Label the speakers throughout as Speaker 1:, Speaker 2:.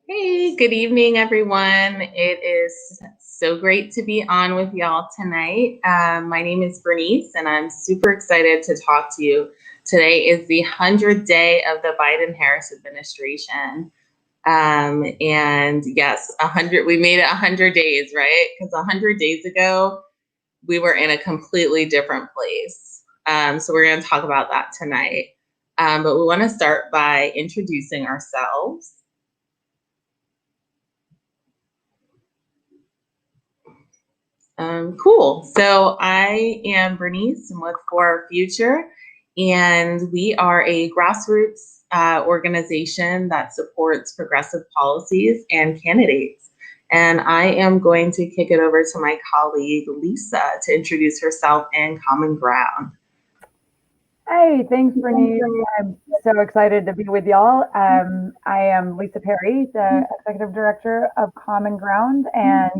Speaker 1: Hey, good evening, everyone. It is so great to be on with y'all tonight. My name is Bernice, and I'm super excited to talk to you. Today is the 100th day of the Biden-Harris administration. And yes, 100, we made it 100 days, right? Because 100 days ago, we were in a completely different place. So we're going to talk about that tonight. But we want to start by introducing ourselves. Cool. So I am Bernice and with For Our Future, and we are a grassroots organization that supports progressive policies and candidates. And I am going to kick it over to my colleague, Lisa, to introduce herself and Common Ground.
Speaker 2: Hey, thanks, Bernice. I'm so excited to be with y'all. I am Lisa Perry, the Executive Director of Common Ground, and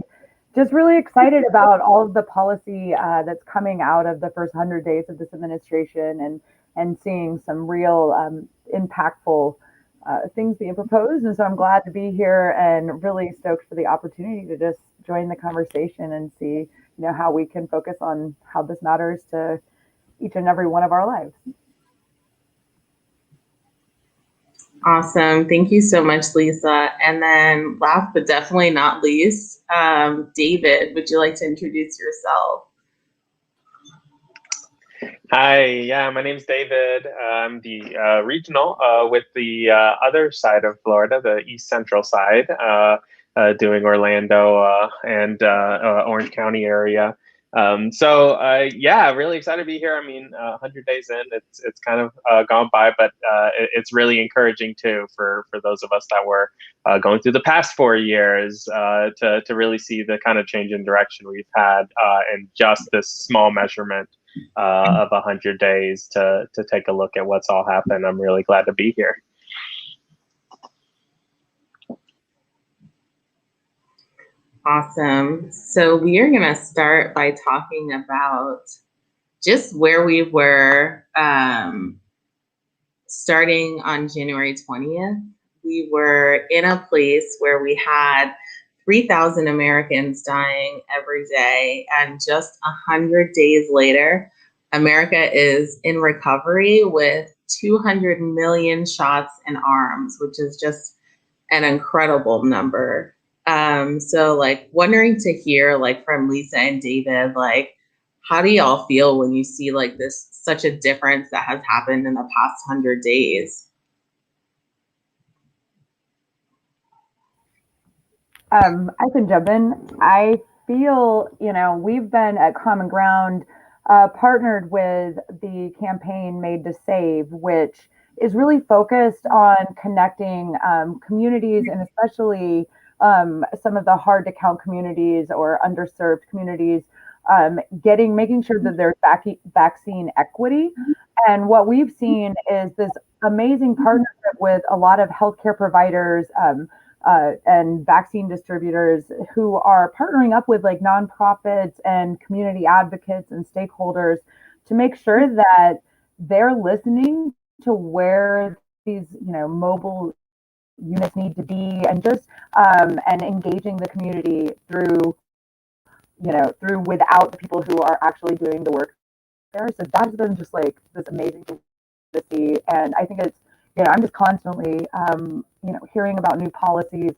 Speaker 2: just really excited about all of the policy that's coming out of the first 100 days of this administration and seeing some real impactful things being proposed. And so I'm glad to be here and really stoked for the opportunity to just join the conversation and see, how we can focus on how this matters to each and every one of our lives.
Speaker 1: Awesome. Thank you so much, Lisa. And then last but definitely not least, David, would you like to introduce yourself?
Speaker 3: Hi, yeah, my name's David. I'm the regional with the other side of Florida, the East Central side, doing Orlando and Orange County area. Yeah, really excited to be here. I mean, 100 days in, it's kind of gone by, but it's really encouraging too for those of us that were going through the past 4 years to really see the kind of change in direction we've had in just this small measurement of 100 days to take a look at what's all happened. I'm really glad to be here.
Speaker 1: Awesome. So we are going to start by talking about just where we were starting on January 20th. We were in a place where we had 3,000 Americans dying every day. And just 100 days later, America is in recovery with 200 million shots in arms, which is just an incredible number. So like wondering to hear like from Lisa and David, like, how do y'all feel when you see like this, such a difference that has happened in the past 100 days?
Speaker 2: I can jump in. I feel, we've been at Common Ground partnered with the campaign Made to Save, which is really focused on connecting communities and especially some of the hard to count communities or underserved communities, making sure that there's vaccine equity. And what we've seen is this amazing partnership with a lot of healthcare providers, and vaccine distributors who are partnering up with like nonprofits and community advocates and stakeholders to make sure that they're listening to where these mobile units need to be and just and engaging the community through without the people who are actually doing the work there. So that's been just like this amazing thing to see, and I think it's I'm just constantly, hearing about new policies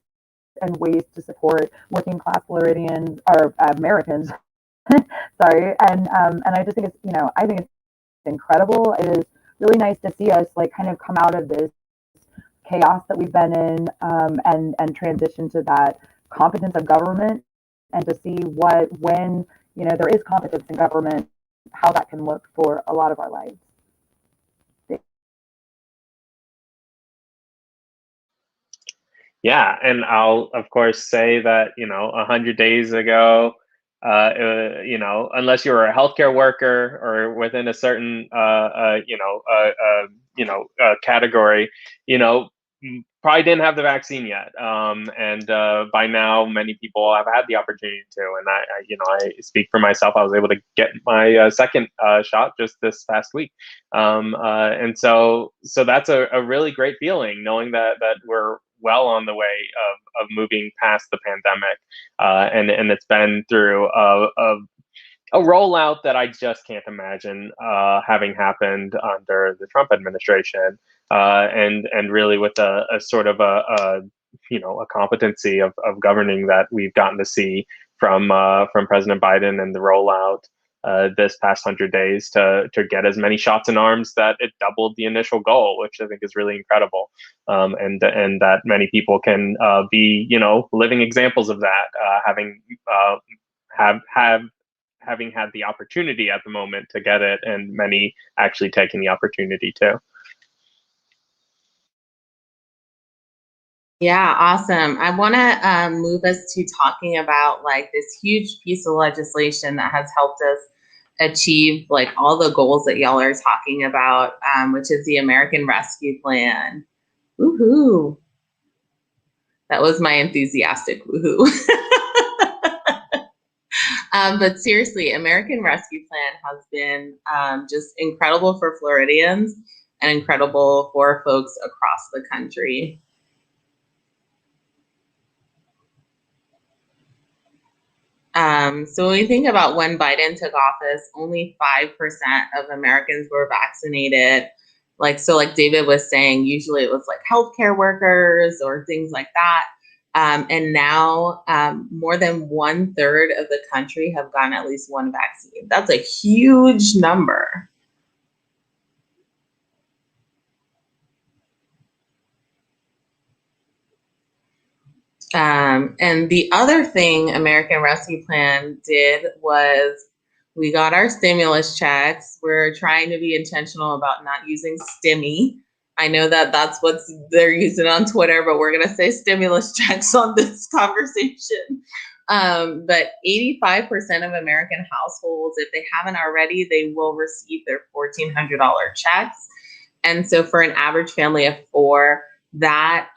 Speaker 2: and ways to support working class Floridians or Americans. Sorry, and I just think it's, I think it's incredible. It is really nice to see us like kind of come out of this chaos that we've been in, and transition to that competence of government, and to see when there is competence in government, how that can look for a lot of our lives.
Speaker 3: Yeah, and I'll of course say that 100 days ago, unless you were a healthcare worker or within a certain category, probably didn't have the vaccine yet. And by now, many people have had the opportunity to. And I speak for myself. I was able to get my second shot just this past week. And so that's a really great feeling, knowing that well on the way of moving past the pandemic, and it's been through a rollout that I just can't imagine having happened under the Trump administration, and really with a sort of a competency of governing that we've gotten to see from President Biden and the rollout this past 100 days to get as many shots in arms that it doubled the initial goal, which I think is really incredible, and that many people can be living examples of that, having had the opportunity at the moment to get it, and many actually taking the opportunity too.
Speaker 1: Yeah, awesome. I want to move us to talking about like this huge piece of legislation that has helped us achieve like all the goals that y'all are talking about, which is the American Rescue Plan. Woohoo! That was my enthusiastic woohoo. But seriously, American Rescue Plan has been just incredible for Floridians and incredible for folks across the country. So when we think about when Biden took office, only 5% of Americans were vaccinated. Like David was saying, usually it was like healthcare workers or things like that. And now more than 1/3 of the country have gotten at least one vaccine. That's a huge number. And the other thing American Rescue Plan did was we got our stimulus checks. We're trying to be intentional about not using stimmy. I know that that's what they're using on Twitter, but we're going to say stimulus checks on this conversation. But 85% of American households, if they haven't already, they will receive their $1,400 checks. And so for an average family of four, that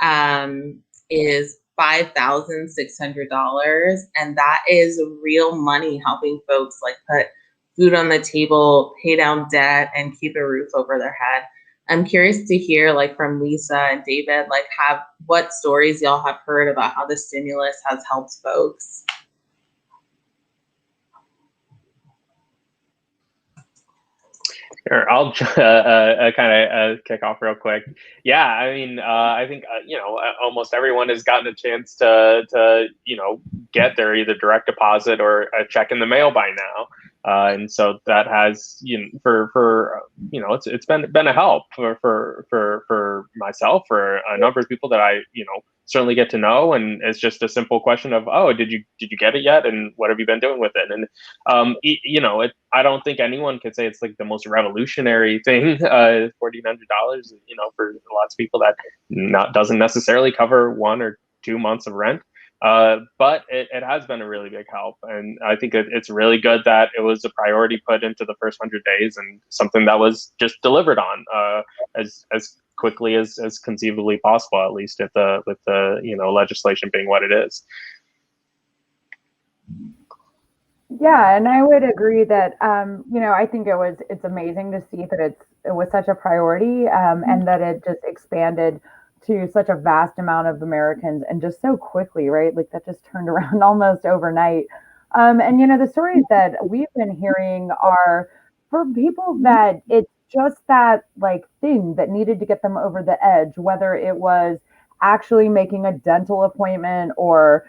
Speaker 1: is $5,600, and that is real money helping folks like put food on the table, pay down debt, and keep a roof over their head. I'm curious to hear like from Lisa and David, like what stories y'all have heard about how the stimulus has helped folks.
Speaker 3: Sure, I'll kind of kick off real quick. Yeah, I mean, I think almost everyone has gotten a chance to get their either direct deposit or a check in the mail by now, and so that has it's been a help for myself, for a number of people that I certainly get to know, and it's just a simple question of, oh, did you get it yet, and what have you been doing with it? And I don't think anyone could say it's like the most revolutionary thing. $1,400, for lots of people that doesn't necessarily cover 1 or 2 months of rent. But it has been a really big help, and I think it's really good that it was a priority put into the first 100 days, and something that was just delivered on as quickly as conceivably possible, at least with the legislation being what it is.
Speaker 2: Yeah, and I would agree that I think it's amazing to see that it was such a priority, and that it just expanded to such a vast amount of Americans and just so quickly, right? Like that just turned around almost overnight. And the stories that we've been hearing are for people that it's just that like thing that needed to get them over the edge, whether it was actually making a dental appointment or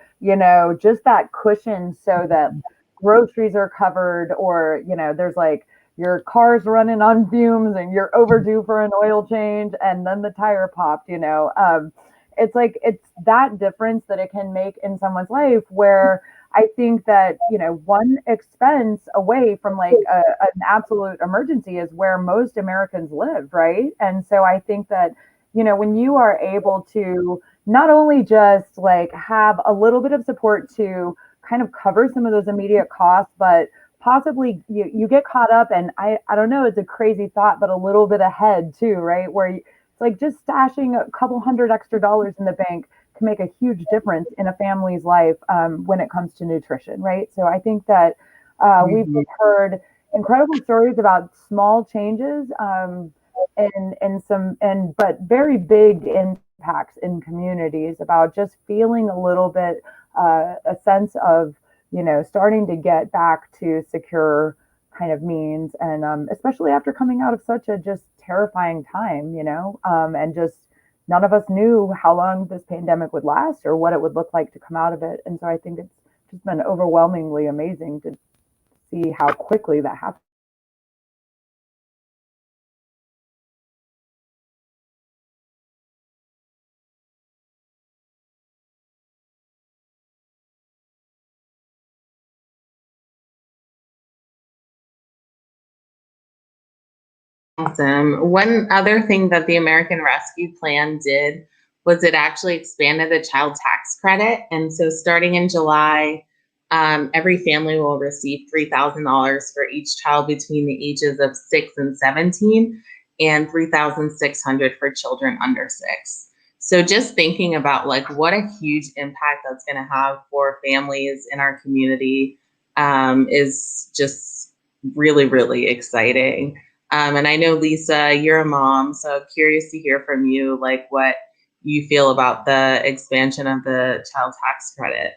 Speaker 2: just that cushion so that groceries are covered, or there's like your car's running on fumes and you're overdue for an oil change and then the tire popped. It's like it's that difference that it can make in someone's life, where I think that one expense away from like an absolute emergency is where most Americans live, right? And so I think that when you are able to not only just like have a little bit of support to kind of cover some of those immediate costs, but possibly you get caught up, and I don't know, it's a crazy thought, but a little bit ahead too, right? Where it's like just stashing a couple $100 extra in the bank can make a huge difference in a family's life when it comes to nutrition, right? So I think that we've heard incredible stories about small changes but very big in impacts in communities, about just feeling a little bit a sense of, starting to get back to secure kind of means, and especially after coming out of such a just terrifying time, and just none of us knew how long this pandemic would last or what it would look like to come out of it. And so I think it's just been overwhelmingly amazing to see how quickly that happened.
Speaker 1: Awesome. One other thing that the American Rescue Plan did was it actually expanded the child tax credit. And so starting in July, every family will receive $3,000 for each child between the ages of 6 and 17, and $3,600 for children under 6. So just thinking about like what a huge impact that's going to have for families in our community is just really, really exciting. And I know, Lisa, you're a mom, so curious to hear from you, like what you feel about the expansion of the child tax credit.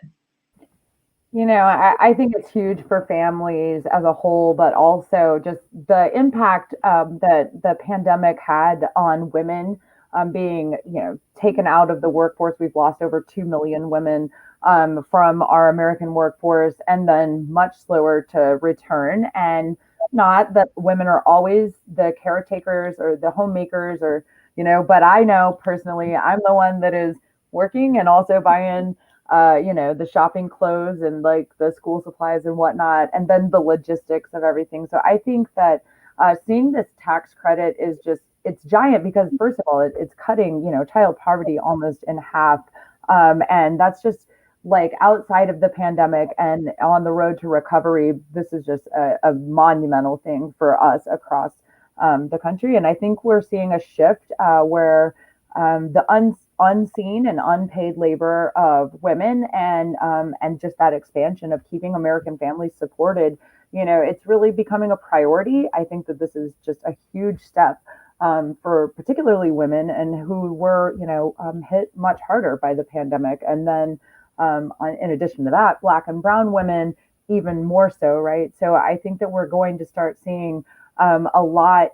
Speaker 2: I think it's huge for families as a whole, but also just the impact that the pandemic had on women, being, taken out of the workforce. We've lost over 2 million women from our American workforce, and then much slower to return. And not that women are always the caretakers or the homemakers, or, but I know personally I'm the one that is working and also buying the shopping clothes and like the school supplies and whatnot, and then the logistics of everything. So I think that seeing this tax credit is just, it's giant, because first of all, it's cutting, child poverty almost in half. And that's just like outside of the pandemic and on the road to recovery. This is just a monumental thing for us across the country. And I think we're seeing a shift where the unseen and unpaid labor of women, and just that expansion of keeping American families supported, it's really becoming a priority. I think that this is just a huge step for particularly women, and who were, hit much harder by the pandemic. And then in addition to that, Black and Brown women even more so, right? So I think that we're going to start seeing a lot.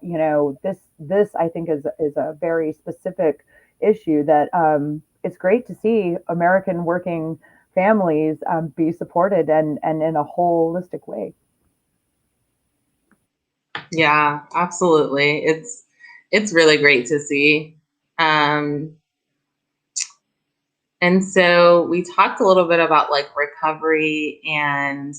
Speaker 2: This I think is a very specific issue that it's great to see American working families be supported, and in a holistic way.
Speaker 1: Yeah, absolutely. It's really great to see. Um, and so we talked a little bit about like recovery and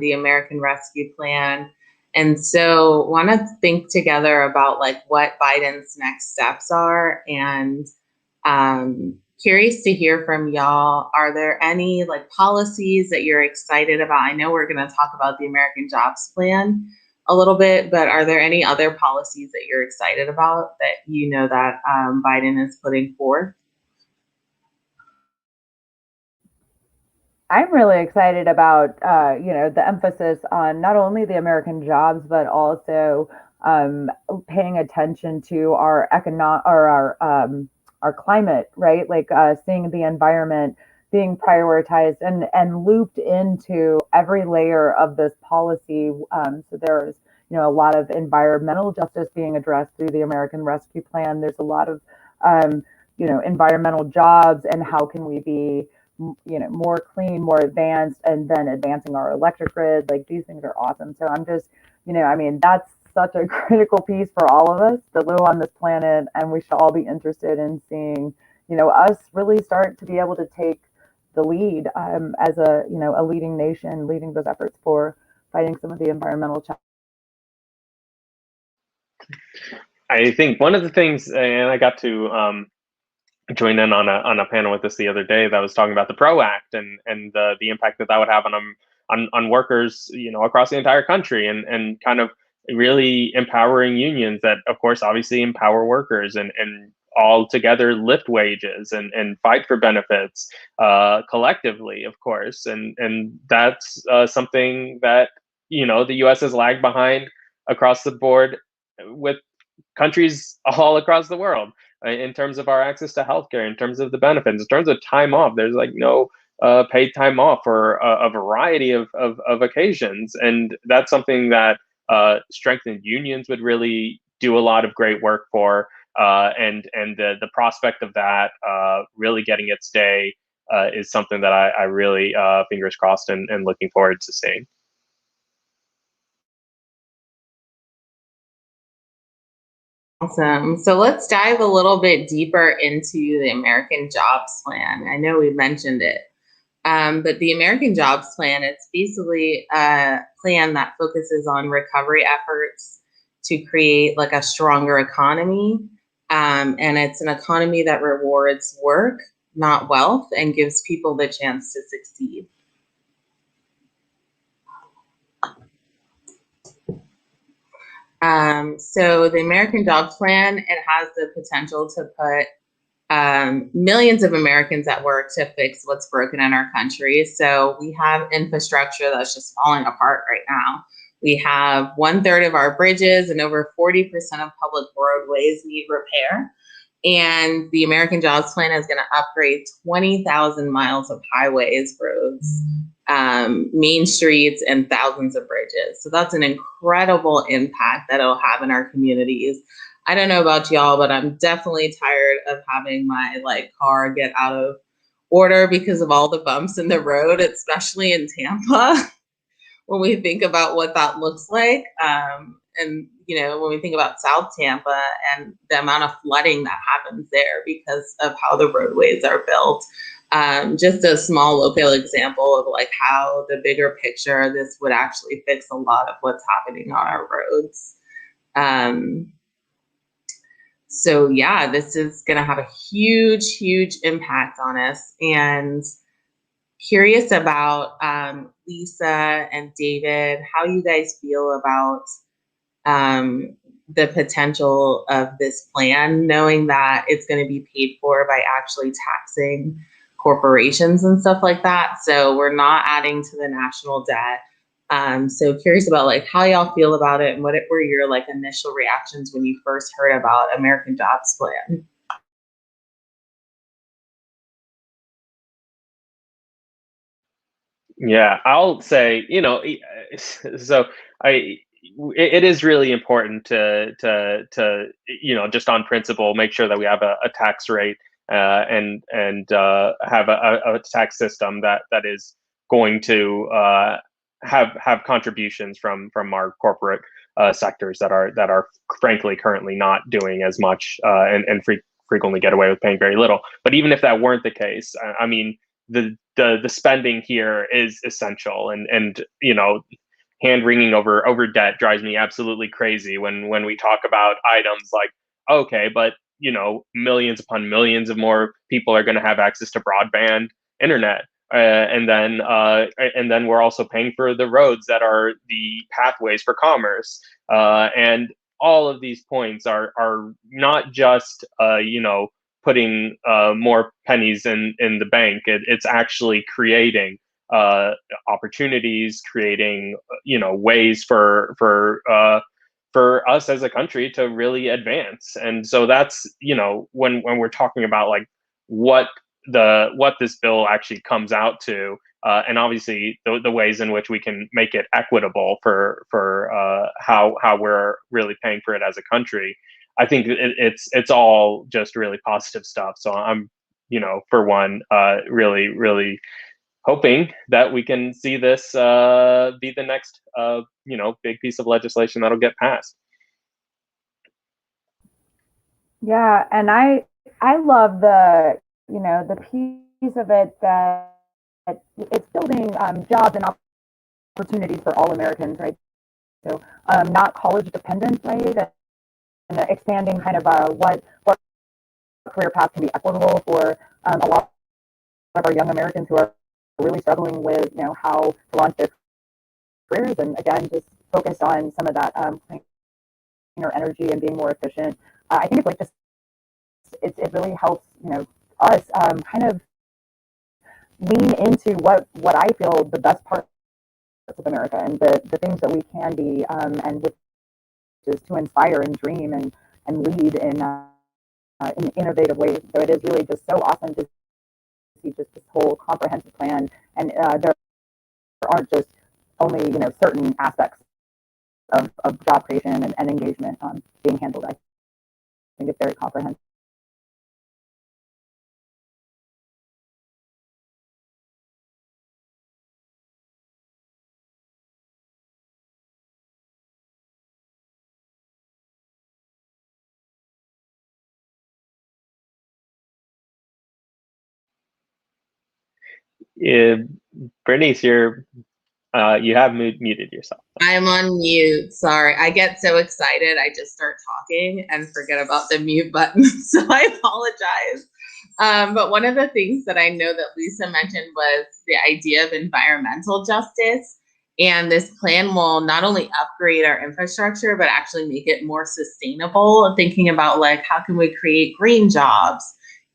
Speaker 1: the American Rescue Plan. And so want to think together about like what Biden's next steps are, and curious to hear from y'all. Are there any like policies that you're excited about? I know we're going to talk about the American Jobs Plan a little bit, but are there any other policies that you're excited about that that Biden is putting forth?
Speaker 2: I'm really excited about the emphasis on not only the American jobs, but also paying attention to our economic, or our climate, right? Like seeing the environment being prioritized and looped into every layer of this policy. So there's a lot of environmental justice being addressed through the American Rescue Plan. There's a lot of environmental jobs, and how can we be more clean, more advanced, and then advancing our electric grid. Like, these things are awesome. So I'm just, that's such a critical piece for all of us to live on this planet, and we should all be interested in seeing, us really start to be able to take the lead as a leading nation, leading those efforts for fighting some of the environmental challenges.
Speaker 3: I think one of the things, and I got to joined in on a panel with this the other day that was talking about the PRO Act, and the impact that would have on workers, across the entire country, and kind of really empowering unions that, of course, obviously empower workers, and all together lift wages, and fight for benefits collectively, of course. And that's something that the U.S. has lagged behind across the board with countries all across the world. in terms of our access to healthcare, in terms of the benefits, in terms of time off. There's like no paid time off for a variety of occasions, and that's something that strengthened unions would really do a lot of great work for. And the prospect of that really getting its day is something that I really fingers crossed and looking forward to seeing.
Speaker 1: Awesome. So let's dive a little bit deeper into the American Jobs Plan. I know we mentioned it, but the American Jobs Plan, it's basically a plan that focuses on recovery efforts to create like a stronger economy. And it's an economy that rewards work, not wealth, and gives people the chance to succeed. So the American Jobs Plan, it has the potential to put millions of Americans at work to fix what's broken in our country. So we have infrastructure that's just falling apart right now. We have 1/3 of our bridges and over 40% of public roadways need repair. And the American Jobs Plan is going to upgrade 20,000 miles of highways, roads, main streets, and thousands of bridges. So that's an incredible impact that it'll have in our communities. I don't know about y'all, but I'm definitely tired of having my car get out of order because of all the bumps in the road, especially in Tampa. When we think about what that looks like, and when we think about South Tampa and the amount of flooding that happens there because of how the roadways are built. Just a small local example of how the bigger picture this would actually fix a lot of what's happening on our roads. So yeah, this is going to have a huge impact on us. And curious about Lisa and David, how you guys feel about the potential of this plan, knowing that it's going to be paid for by actually taxing corporations and stuff like that. So we're not adding to the national debt. So curious about how y'all feel about it, and what were your initial reactions when you first heard about American Jobs Plan?
Speaker 3: Yeah, I'll say, so I it is really important to just on principle make sure that we have a tax rate and have a tax system that is going to have contributions from our corporate sectors that are frankly currently not doing as much and frequently get away with paying very little. But even if that weren't the case, I mean, the spending here is essential, and hand wringing over debt drives me absolutely crazy when we talk about items like, okay, but millions upon millions of more people are going to have access to broadband internet, and then we're also paying for the roads that are the pathways for commerce, and all of these points are not just putting more pennies in the bank. It's actually creating opportunities, creating ways for us as a country to really advance. And so that's when we're talking about what what this bill actually comes out to, and obviously the ways in which we can make it equitable for how we're really paying for it as a country. I think it's all just really positive stuff. So I'm, for one, really hoping that we can see this be the next, big piece of legislation that'll get passed.
Speaker 2: Yeah, and I love the piece of it that it's building jobs and opportunities for all Americans, right? So not college dependent, right? And expanding kind of what career path can be equitable for a lot of our young Americans who are really struggling with how to launch their careers, and again just focus on some of that cleaner energy and being more efficient. I think it's just it really helps us kind of lean into what I feel the best parts of America and the things that we can be, and which is to inspire and dream and lead in in innovative ways. So it is really just so awesome to see just this whole comprehensive plan, and there aren't just only certain aspects of job creation and engagement being handled. I think it's very comprehensive.
Speaker 3: Uh, Bernice, you have muted yourself.
Speaker 1: I'm on mute. Sorry. I get so excited. I just start talking and forget about the mute button. So I apologize. But one of the things that I know that Lisa mentioned was the idea of environmental justice. And this plan will not only upgrade our infrastructure, but actually make it more sustainable. Thinking about like, how can we create green jobs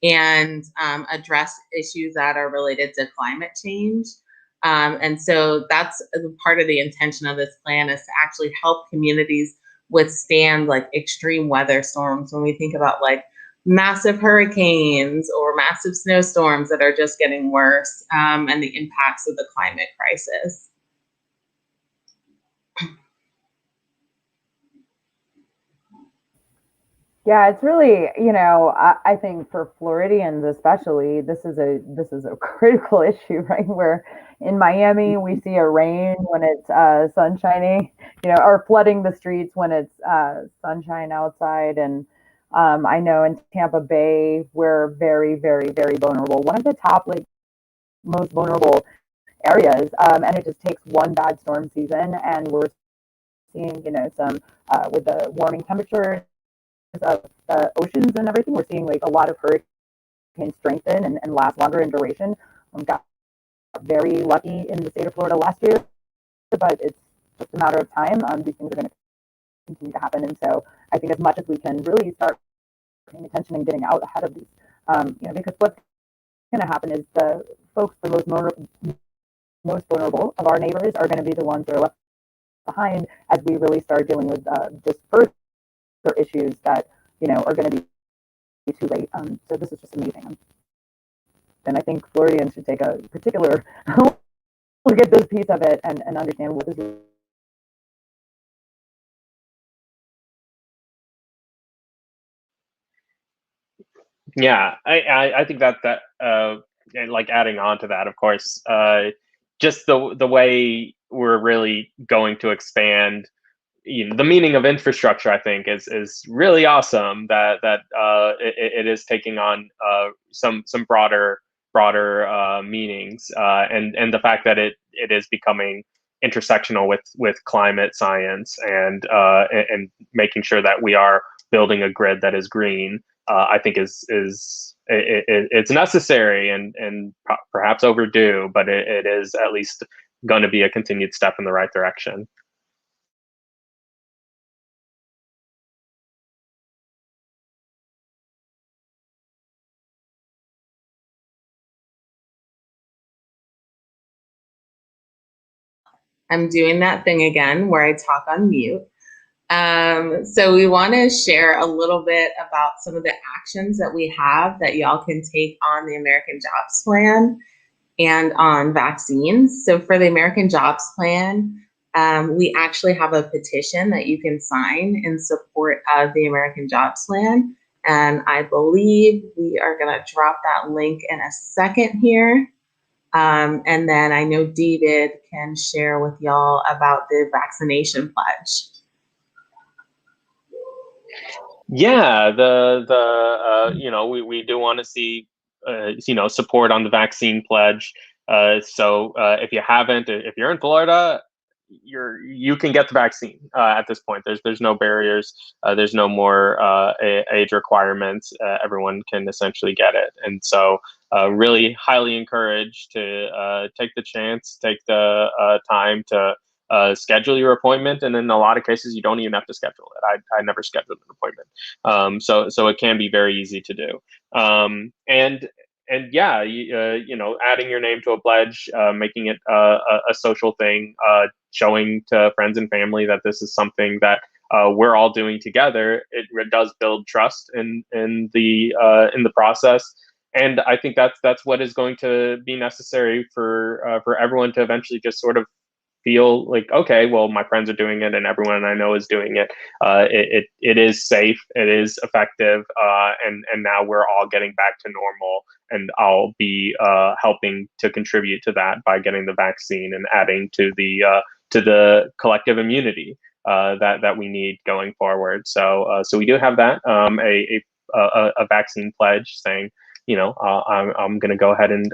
Speaker 1: and address issues that are related to climate change. And so that's part of the intention of this plan, is to actually help communities withstand like extreme weather storms. When we think about like massive hurricanes or massive snowstorms that are just getting worse, and the impacts of the climate crisis.
Speaker 2: Yeah, it's really, I think for Floridians especially, this is a critical issue, right? Where in Miami we see a rain when it's sun shining, or flooding the streets when it's sunshine outside, and I know in Tampa Bay we're very, very, very vulnerable. One of the top like most vulnerable areas, and it just takes one bad storm season, and we're seeing, some with the warming temperatures of the oceans and everything, we're seeing like a lot of hurricanes strengthen and last longer in duration. We got very lucky in the state of Florida last year, but it's just a matter of time. These things are going to continue to happen, and so I think as much as we can really start paying attention and getting out ahead of these, because what's going to happen is the folks, the most vulnerable of our neighbors, are going to be the ones that are left behind as we really start dealing with just further issues that are going to be too late. So this is just amazing, and I think Floridians should take a particular look at this piece of it and understand what this is.
Speaker 3: Yeah, I think that and like adding on to that, of course, just the way we're really going to expand, the meaning of infrastructure, I think, is really awesome. It is taking on some broader meanings, and the fact that it is becoming intersectional with climate science, and making sure that we are building a grid that is green. I think it's necessary, and perhaps overdue, but it is at least going to be a continued step in the right direction.
Speaker 1: I'm doing that thing again where I talk on mute. So we want to share a little bit about some of the actions that we have that y'all can take on the American Jobs Plan and on vaccines. So for the American Jobs Plan, we actually have a petition that you can sign in support of the American Jobs Plan. And I believe we are going to drop that link in a second here. And then I know David can share with y'all about the Vaccination Pledge.
Speaker 3: Yeah, we do want to see support on the vaccine pledge. So if you haven't, if you're in Florida, you can get the vaccine at this point. There's no barriers. There's no more age requirements. Everyone can essentially get it, and so really highly encouraged to take the chance, take the time to schedule your appointment, and in a lot of cases, you don't even have to schedule it. I never scheduled an appointment, so it can be very easy to do. And yeah, adding your name to a pledge, making it a social thing, showing to friends and family that this is something that we're all doing together, it does build trust in the process. And I think that's what is going to be necessary for everyone to eventually just sort of feel like, okay, well, my friends are doing it and everyone I know is doing it. It is safe, it is effective, and now we're all getting back to normal. And I'll be helping to contribute to that by getting the vaccine and adding to the collective immunity that we need going forward. So we do have that, a vaccine pledge saying, I'm going to go ahead and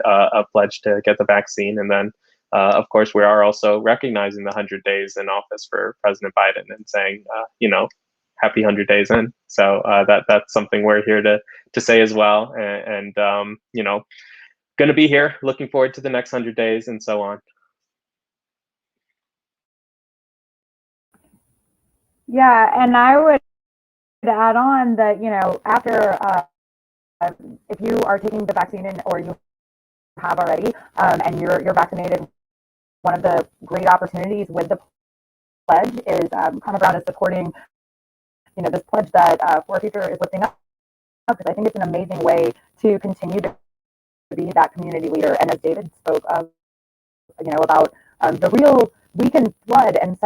Speaker 3: pledge to get the vaccine, and then. Of course, we are also recognizing the 100 days in office for President Biden and saying, happy 100 days in. So that's something we're here to say as well. And going to be here, looking forward to the next 100 days and so on.
Speaker 2: Yeah, and I would add on that, after if you are taking the vaccine or you have already, and you're vaccinated, one of the great opportunities with the pledge is Common Ground is supporting, this pledge that For Future is lifting up, because I think it's an amazing way to continue to be that community leader. And as David spoke of, about we can flood and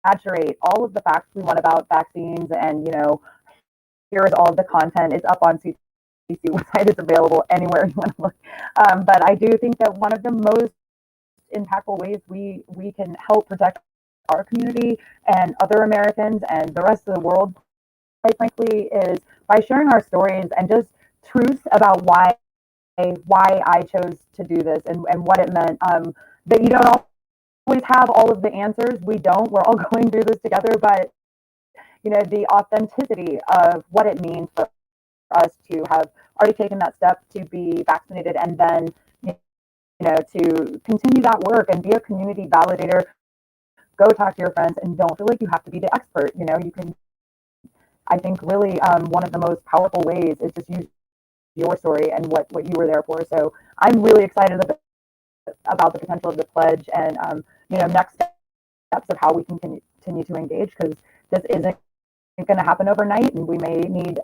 Speaker 2: saturate all of the facts we want about vaccines, and here is all of the content. It's up on CDC website. It's available anywhere you want to look. But I do think that one of the most impactful ways we can help protect our community and other Americans and the rest of the world, quite frankly, is by sharing our stories and just truth about why I chose to do this and what it meant. That you don't always have all of the answers. We don't. We're all going through this together, but the authenticity of what it means for us to have already taken that step to be vaccinated, and then to continue that work and be a community validator. Go talk to your friends and don't feel like you have to be the expert. You can, I think, really one of the most powerful ways is just use your story and what you were there for. So I'm really excited about the potential of the pledge and, next steps of how we can continue to engage, because this isn't going to happen overnight, and we may need,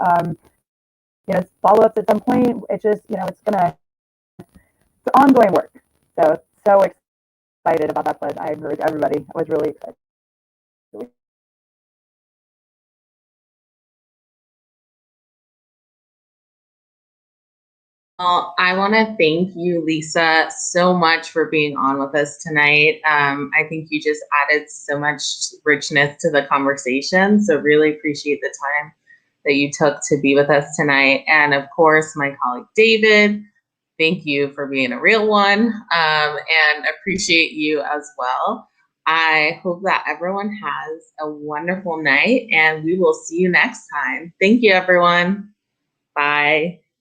Speaker 2: follow-ups at some point. It's just, it's ongoing work. So excited about that pledge. I encourage everybody. I was really excited.
Speaker 1: Well, I want to thank you, Lisa, so much for being on with us tonight. I think you just added so much richness to the conversation. So really appreciate the time that you took to be with us tonight. And of course, my colleague, David, thank you for being a real one, and appreciate you as well. I hope that everyone has a wonderful night, and we will see you next time. Thank you, everyone. Bye.